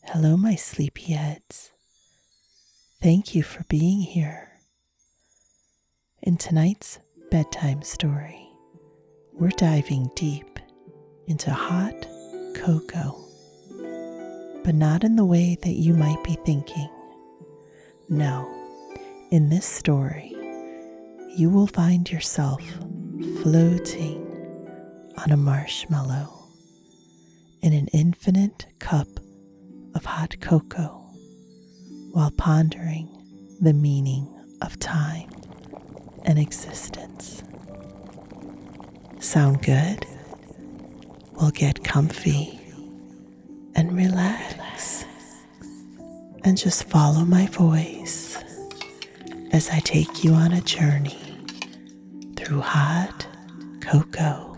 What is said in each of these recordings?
Hello, my sleepyheads. Thank you for being here. In tonight's bedtime story, we're diving deep into hot cocoa, but not in the way that you might be thinking. No, in this story, you will find yourself floating on a marshmallow in an infinite cup of hot cocoa while pondering the meaning of time and existence. Sound good? Well, get comfy and relax and just follow my voice as I take you on a journey through hot cocoa.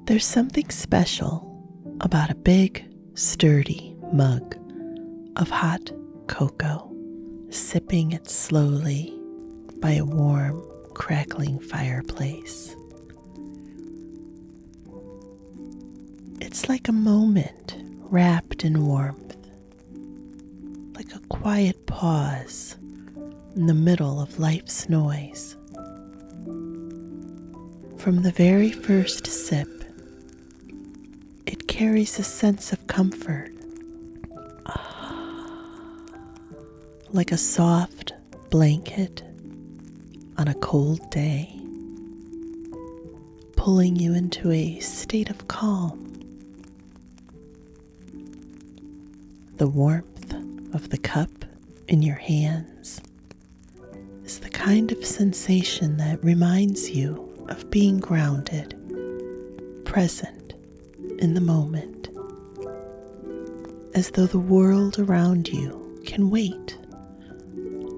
There's something special about a big, sturdy mug of hot cocoa, sipping it slowly by a warm, crackling fireplace. It's like a moment wrapped in warmth, like a quiet pause in the middle of life's noise. From the very first sip, it carries a sense of comfort, like a soft blanket on a cold day, pulling you into a state of calm. The warmth of the cup in your hands is the kind of sensation that reminds you of being grounded, present in the moment, as though the world around you can wait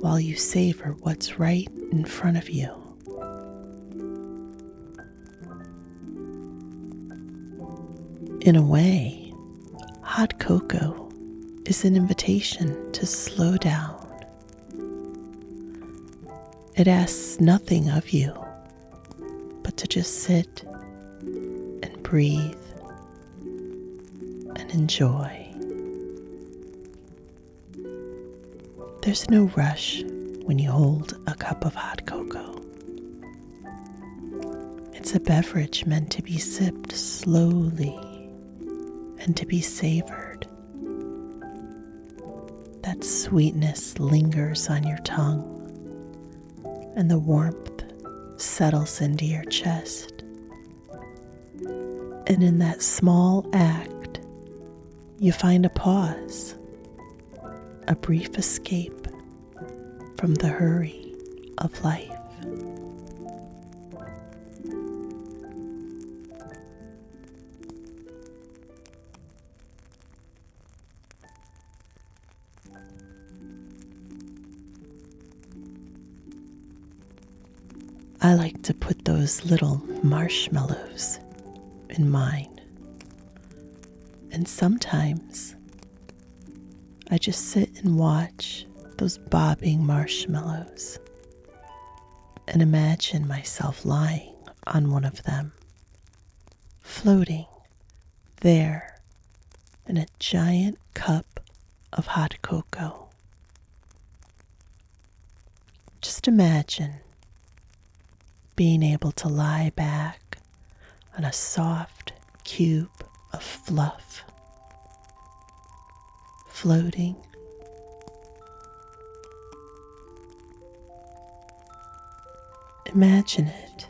while you savor what's right in front of you. In a way, hot cocoa is an invitation to slow down. It asks nothing of you but to just sit and breathe and enjoy. There's no rush when you hold a cup of hot cocoa. It's a beverage meant to be sipped slowly and to be savored. That sweetness lingers on your tongue, and the warmth settles into your chest. And in that small act, you find a pause, a brief escape from the hurry of life. I like to put those little marshmallows in mine. And sometimes I just sit and watch those bobbing marshmallows and imagine myself lying on one of them, floating there in a giant cup of hot cocoa. Just imagine being able to lie back on a soft cube of fluff, floating. Imagine it.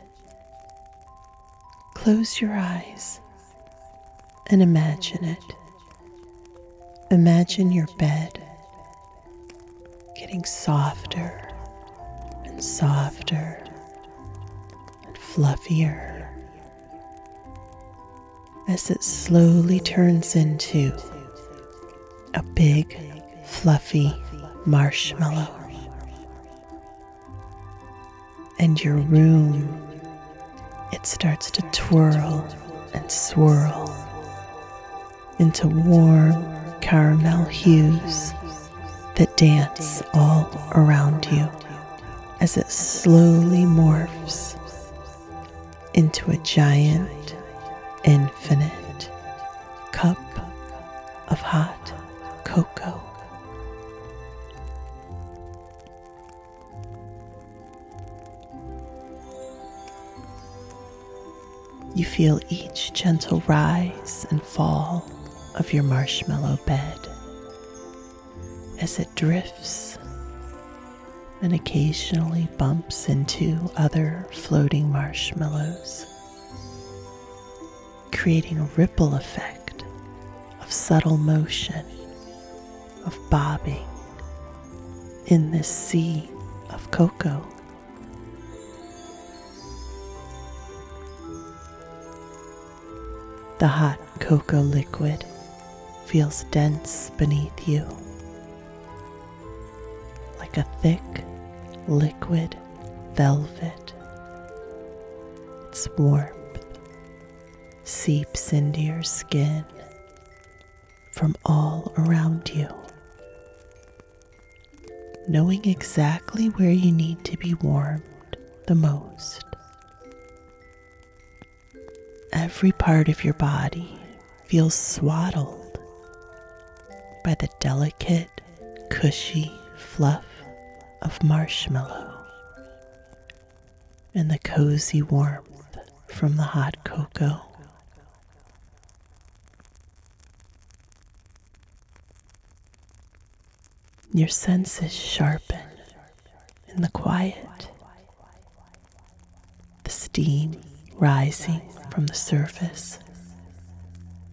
Close your eyes and imagine it. Imagine your bed getting softer and softer and fluffier as it slowly turns into a big, fluffy marshmallow. And your room, it starts to twirl and swirl into warm caramel hues that dance all around you as it slowly morphs into a giant, infinite cup of hot cocoa. You feel each gentle rise and fall of your marshmallow bed as it drifts and occasionally bumps into other floating marshmallows, creating a ripple effect of subtle motion, of bobbing in this sea of cocoa. The hot cocoa liquid feels dense beneath you, like a thick, liquid velvet. Its warmth seeps into your skin from all around you, knowing exactly where you need to be warmed the most. Every part of your body feels swaddled by the delicate, cushy fluff of marshmallow and the cozy warmth from the hot cocoa. Your senses sharpen in the quiet, the steam rising from the surface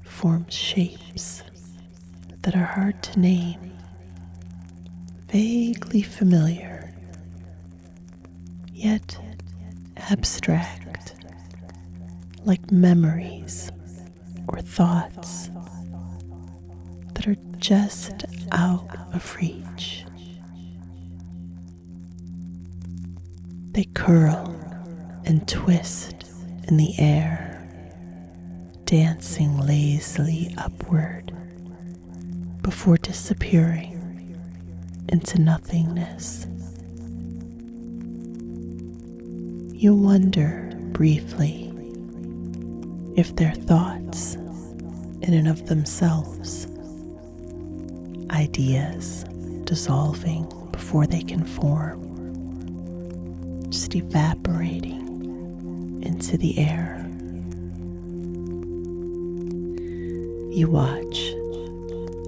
forms shapes that are hard to name, vaguely familiar, yet abstract, like memories or thoughts that are just out of reach. They curl and twist in the air, dancing lazily upward before disappearing into nothingness. You wonder briefly if they're thoughts in and of themselves, ideas dissolving before they can form, just evaporating into the air. You watch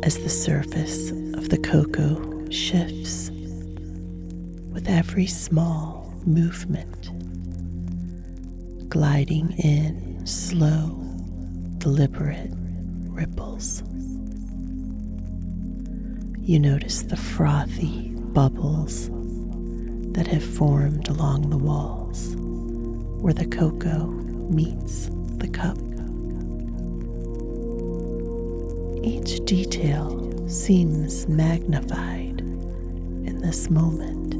as the surface of the cocoa shifts with every small movement, gliding in slow, deliberate ripples. You notice the frothy bubbles that have formed along the walls where the cocoa meets the cup. Each detail seems magnified in this moment.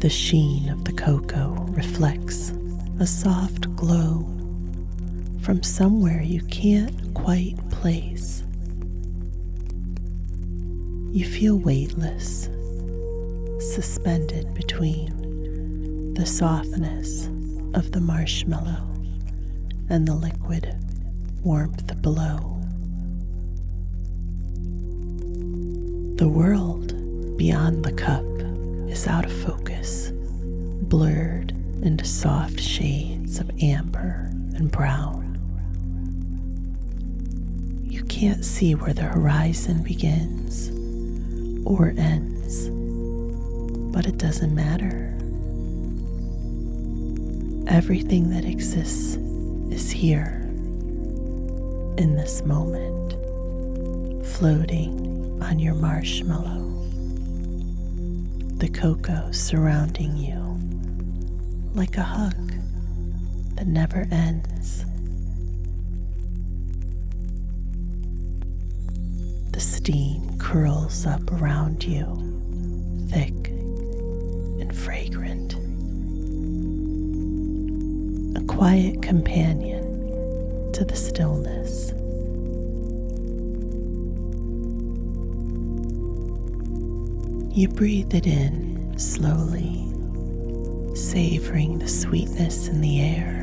The sheen of the cocoa reflects a soft glow from somewhere you can't quite place. You feel weightless, suspended between the softness of the marshmallow and the liquid warmth below. The world beyond the cup is out of focus, blurred into soft shades of amber and brown. You can't see where the horizon begins or ends, but it doesn't matter. Everything that exists is here in this moment, floating on your marshmallow, the cocoa surrounding you like a hug that never ends. The steam curls up around you, thick and fragrant, a quiet companion to the stillness. You breathe it in slowly, savoring the sweetness in the air.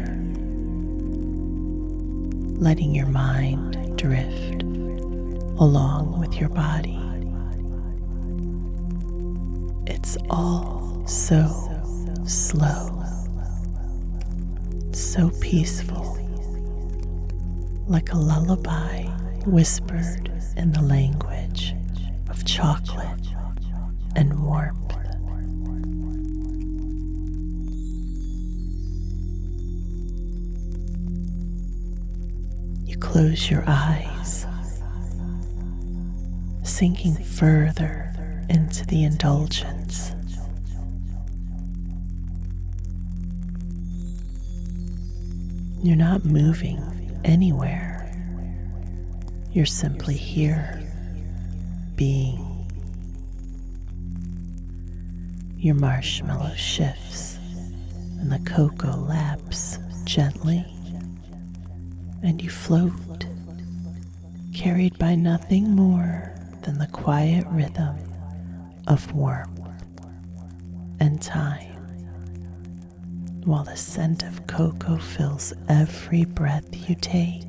letting your mind drift along with your body. It's all so slow, so peaceful, like a lullaby whispered in the language of chocolate and warmth. You close your eyes, sinking further into the indulgence. You're not moving anywhere. You're simply here, being. Your marshmallow shifts and the cocoa laps gently, and you float, carried by nothing more than the quiet rhythm of warmth and time, while the scent of cocoa fills every breath you take,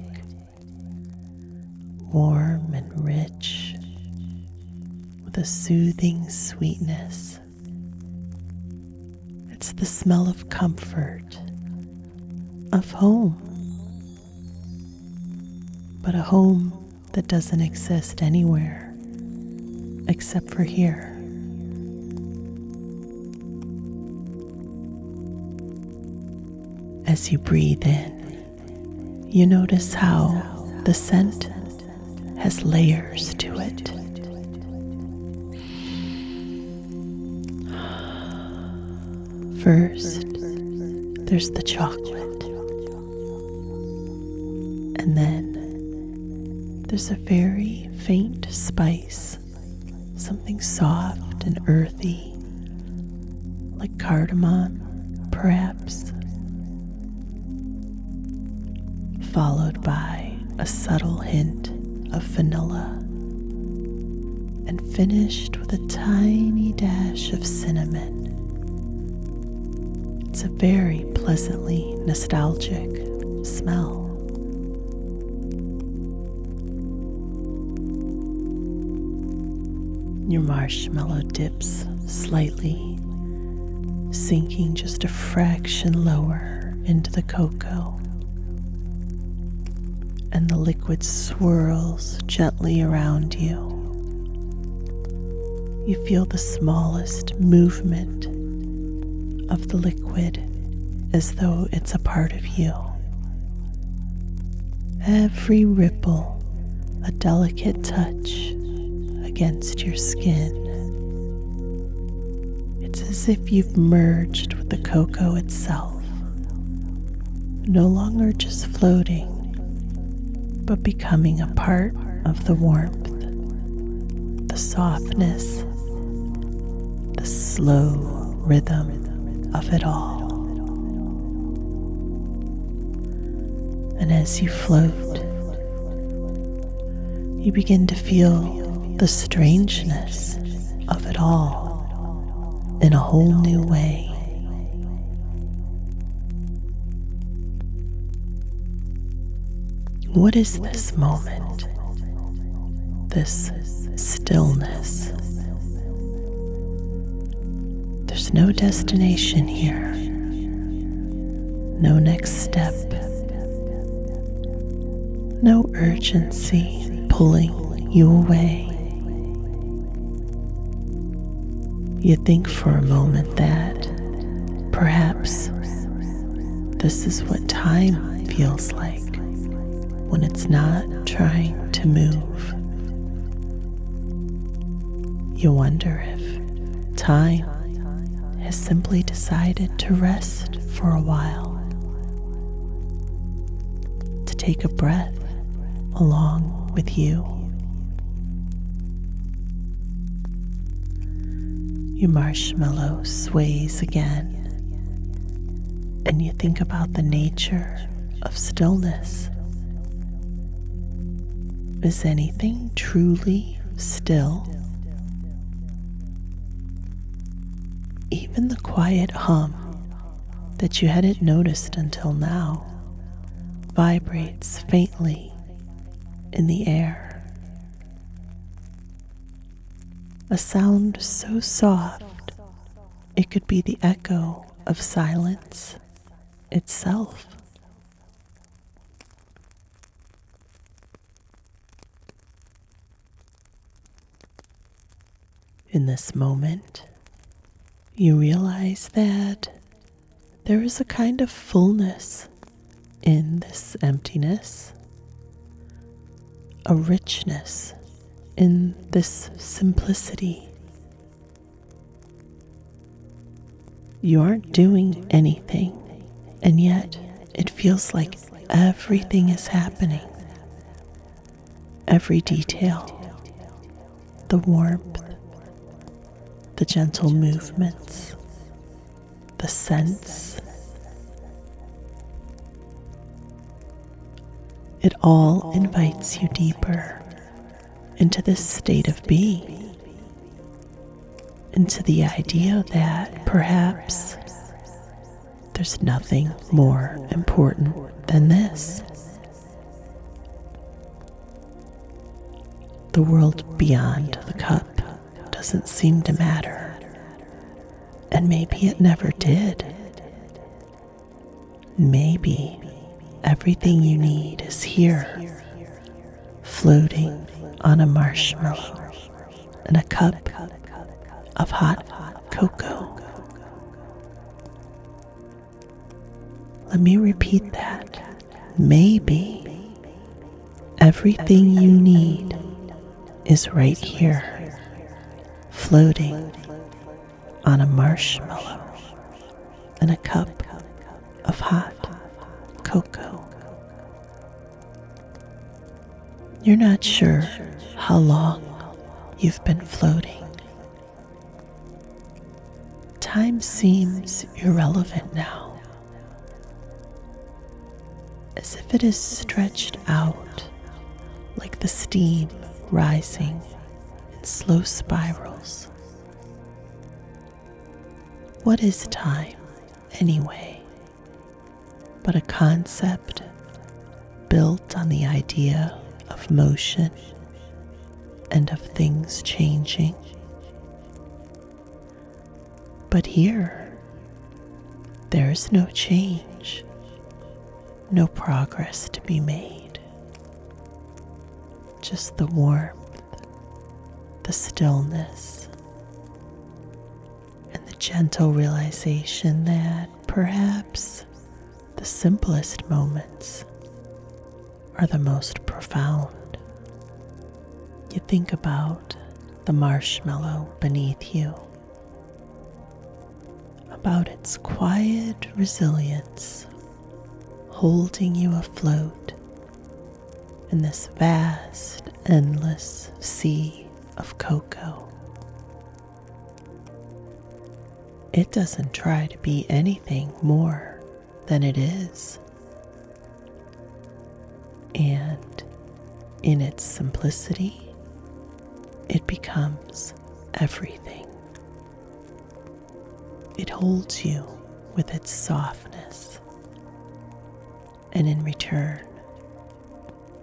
warm and rich, with a soothing sweetness. It's the smell of comfort, of home, but a home that doesn't exist anywhere except for here. As you breathe in, you notice how the scent has layers to it. First, there's the chocolate, and then there's a very faint spice, something soft and earthy, like cardamom, perhaps, followed by a subtle hint of vanilla, and finished with a tiny dash of cinnamon. It's a very pleasantly nostalgic smell. Your marshmallow dips slightly, sinking just a fraction lower into the cocoa, and the liquid swirls gently around you. You feel the smallest movement of the liquid as though it's a part of you. Every ripple, a delicate touch against your skin. It's as if you've merged with the cocoa itself, no longer just floating, but becoming a part of the warmth, the softness, the slow rhythm of it all. And as you float, you begin to feel the strangeness of it all in a whole new way. What is this moment? This stillness? There's no destination here, no next step, no urgency pulling you away. You think for a moment that perhaps this is what time feels like when it's not trying to move. You wonder if time has simply decided to rest for a while, to take a breath along with you. Your marshmallow sways again, and you think about the nature of stillness. Is anything truly still? Even the quiet hum that you hadn't noticed until now vibrates faintly in the air. A sound so soft it could be the echo of silence itself. In this moment, you realize that there is a kind of fullness in this emptiness, a richness in this simplicity. You aren't doing anything, and yet it feels like everything is happening. Every detail, the warmth, the gentle movements, the scents. It all invites you deeper into this state of being, into the idea that perhaps there's nothing more important than this. The world beyond the cup doesn't seem to matter, and maybe it never did. Maybe everything you need is here, floating on a marshmallow in a cup of hot cocoa. Let me repeat that. Maybe everything you need is right here, floating on a marshmallow in a cup of hot cocoa. You're not sure how long you've been floating. Time seems irrelevant now, as if it is stretched out like the steam rising in slow spirals. What is time, anyway, but a concept built on the idea of motion and of things changing? But here, there is no change, no progress to be made. Just the warmth, the stillness, and the gentle realization that perhaps the simplest moments are the most profound. You think about the marshmallow beneath you, about its quiet resilience, holding you afloat in this vast, endless sea of cocoa. It doesn't try to be anything more than it is. And in its simplicity, it becomes everything. It holds you with its softness, and in return,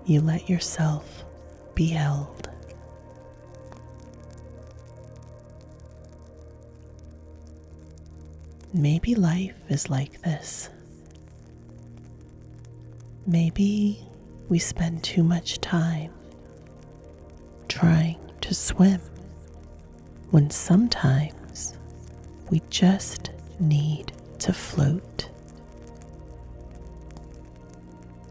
you let yourself be held. Maybe life is like this. Maybe we spend too much time trying to swim, when sometimes we just need to float,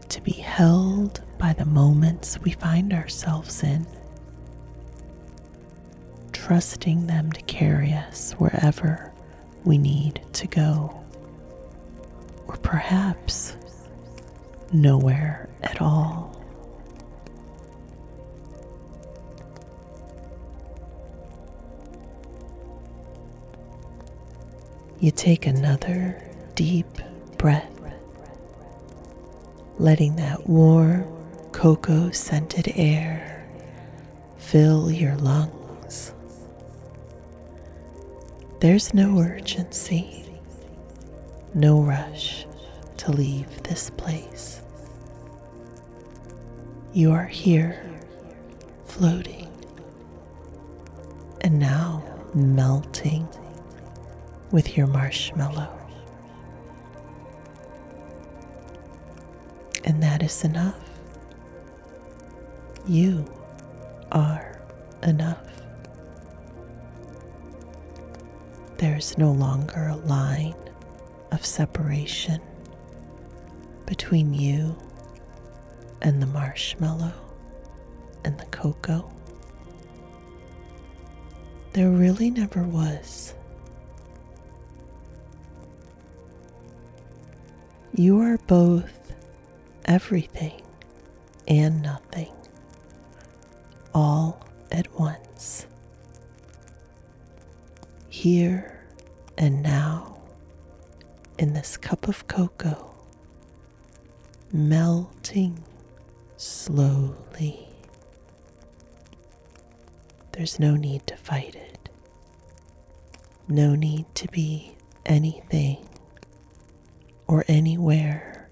to be held by the moments we find ourselves in, trusting them to carry us wherever we need to go, or perhaps nowhere at all. You take another deep breath, letting that warm, cocoa-scented air fill your lungs. There's no urgency, no rush to leave this place. You are here, floating, and now melting with your marshmallow. And that is enough. You are enough. There is no longer a line of separation between you and the marshmallow and the cocoa. There really never was. You are both everything and nothing, all at once. Here and now, in this cup of cocoa, melting slowly. There's no need to fight it. No need to be anything or anywhere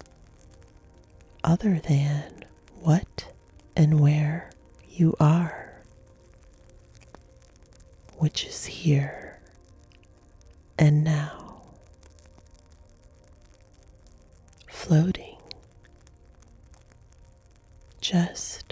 other than what and where you are, which is here and now, floating, just